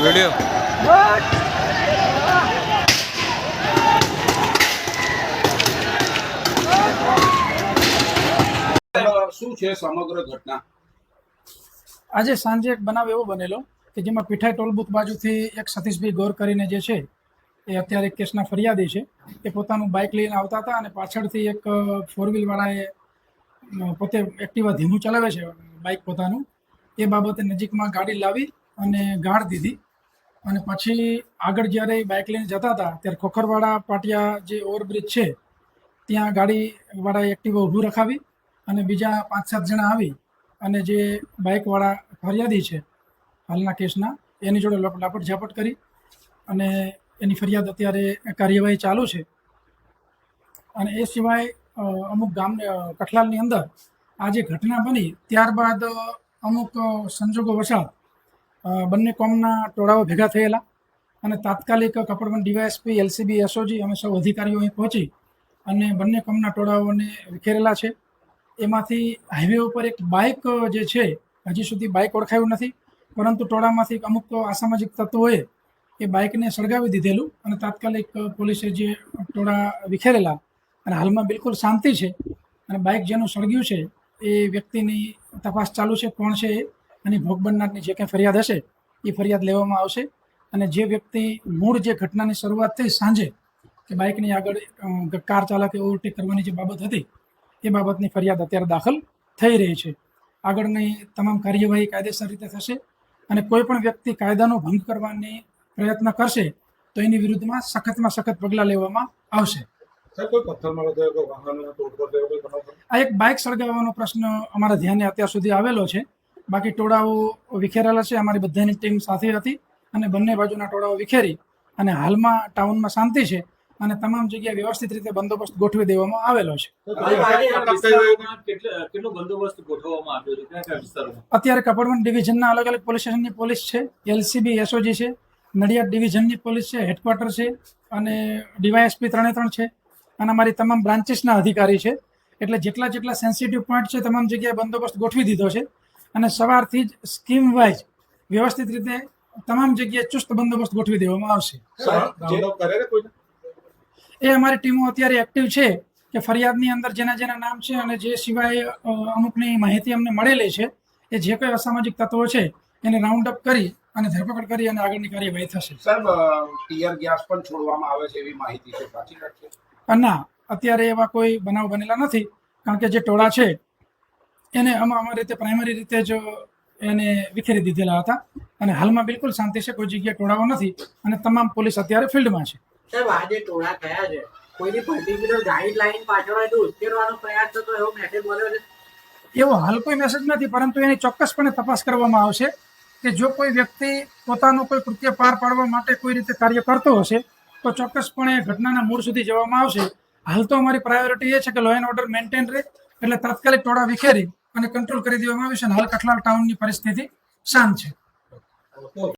Video શું છે સમગ્ર ઘટના? આજે સાંજે એક બનાવ એવો બનેલો કે જેમાં પીઠાઈ ટોલ બુથ બાજુથી એક સતીશભાઈ ગોર કરીને જે છે એ અત્યારે કેસના ફરિયાદી છે. એ પોતાનું બાઇક લઈને આવતા હતા અને પાછળથી એક ફોર વ્હીલવાળાએ પોતે એક્ટિવા ધીમું ચલાવે છે બાઇક પોતાનું, એ બાબતે નજીકમાં ગાડી લાવી અને ગાળ દીધી. અને પછી આગળ જ્યારે બાઇક લઈને જતા હતા ત્યારે ખોખરવાડા પાટિયા જે ઓવરબ્રિજ છે ત્યાં ગાડીવાળાએ એક્ટિવા ઊભું રખાવી અને બીજા 5-7 જણા આવી અને જે બાઇકવાળા ફરિયાદી છે હાલના કેસના એની જોડે લાપટ ઝાપટ કરી અને એની ફરિયાદ અત્યારે કાર્યવાહી ચાલુ છે. અને એ સિવાય અમુક કઠલાલની અંદર આ જે ઘટના બની ત્યારબાદ અમુક સંજોગો વસાત બંને કોમના ટોળાઓ ભેગા થયેલા અને તાત્કાલિક કપડવંજ ડીવાયએસપી, એલસીબી, એસઓજી અમે સૌ અધિકારીઓ અહીં પહોંચી અને બંને કોમના ટોળાઓને વિખેરેલા છે. એમાંથી હાઈવે ઉપર એક બાઇક જે છે હજી સુધી બાઇક ઓળખાયું નથી, પરંતુ ટોળામાંથી અમુક અસામાજિક તત્વોએ એ બાઇકને સળગાવી દીધેલું અને તાત્કાલિક પોલીસે જે ટોળા વિખેરેલા અને હાલમાં બિલકુલ શાંતિ છે. અને બાઇક જેનું સળગ્યું છે એ વ્યક્તિની તપાસ ચાલુ છે, કોણ છે એ, અને ભોગ બનનારની જે કંઈ ફરિયાદ હશે એ ફરિયાદ લેવામાં આવશે. અને જે વ્યક્તિ મૂળ જે ઘટનાની શરૂઆત થઈ સાંજે કે બાઇકની આગળ કાર ચાલકે ઓવરટેક કરવાની જે બાબત હતી એ બાબતની ફરિયાદ અત્યારે દાખલ થઈ રહી છે. આગળની તમામ કાર્યવાહી કાયદેસર રીતે થશે અને કોઈ પણ વ્યક્તિ કાયદાનો ભંગ કરવાની પ્રયત્ન કરશે તો એની વિરુદ્ધમાં સખતમાં સખત પગલાં લેવામાં આવશે. આ એક બાઇક સળગાવવાનો પ્રશ્ન અમારા ધ્યાને અત્યાર સુધી આવેલો છે. બાકી ટોળાઓ વિખેરેલા છે. અમારી બધાની ટીમ સાથે હતી અને બંને બાજુના ટોળાઓ વિખેરી અને હાલમાં ટાઉનમાં શાંતિ છે અને તમામ જગ્યાએ વ્યવસ્થિત રીતે બંદોબસ્ત ગોઠવી દેવામાં આવેલો છે. અત્યારે કપડવંજ ડિવિઝનના અલગ અલગ પોલીસ સ્ટેશનની પોલીસ છે, એલસીબી, એસઓજી છે, નડિયાદ ડિવિઝનની પોલીસ છે, હેડક્વાર્ટર છે અને ડીવાયએસપી 3 છે અને અમારી તમામ બ્રાન્ચીસના અધિકારી છે. એટલે જેટલા સેન્સિટિવ પોઈન્ટ છે તમામ જગ્યાએ બંદોબસ્ત ગોઠવી દીધો છે અને સવારથી જ સ્કીમ વાઇઝ વ્યવસ્થિત રીતે તમામ જગ્યાએ ચુસ્ત બંદોબસ્ત ગોઠવી દેવામાં આવશે. એ અમારી ટીમો અત્યારે એક્ટિવ છે કે ફરિયાદની અંદર જેના નામ છે અને જે સિવાય અમુકની માહિતી અમને મળેલી છે એ જે કોઈ અસામાજિક તત્વો છે એને રાઉન્ડ અપ કરી અને ધરપકડ કરી અને આગળની કાર્યવાહી થશે. સાહેબ, ટીયર ગેસ પણ છોડવામાં આવે છે એવી માહિતી છે, સાચી વાત છે? ના, અત્યારે એવા કોઈ બનાવ બનેલા નથી, કારણ કે જે ટોળા છે એને અમારી રીતે પ્રાઇમરી રીતે જ એને વિખેરી દીધેલા હતા અને હાલમાં બિલકુલ શાંતિ છે. કોઈ જગ્યાએ ટોળાઓ નથી અને તમામ પોલીસ અત્યારે ફિલ્ડમાં છે. સાહેબ, આ જે ટોળા થયા છે કોઈની પર્ટિક્યુલર ગાઈડલાઈન પાછળ ઉશ્કેરવાનો પ્રયાસ થતો એવો મેસેજ મળ્યો છે? એવો હાલ કોઈ મેસેજ નથી, પરંતુ એની ચોક્કસપણે તપાસ કરવામાં આવશે કે જો કોઈ વ્યક્તિ પોતાનું કોઈ કૃત્ય પાર પાડવા માટે કોઈ રીતે કાર્ય કરતો હશે તો ચોક્કસપણે ઘટનાના મૂળ સુધી જવામાં આવશે. હાલ તો અમારી પ્રાયોરિટી એ છે કે લો એન્ડ ઓર્ડર મેન્ટેન રહે, એટલે તાત્કાલિક ટોળા વિખેરી અને કંટ્રોલ કરી દેવામાં આવશે. હાલ કઠલાલ ટાઉનની પરિસ્થિતિ શાંત છે.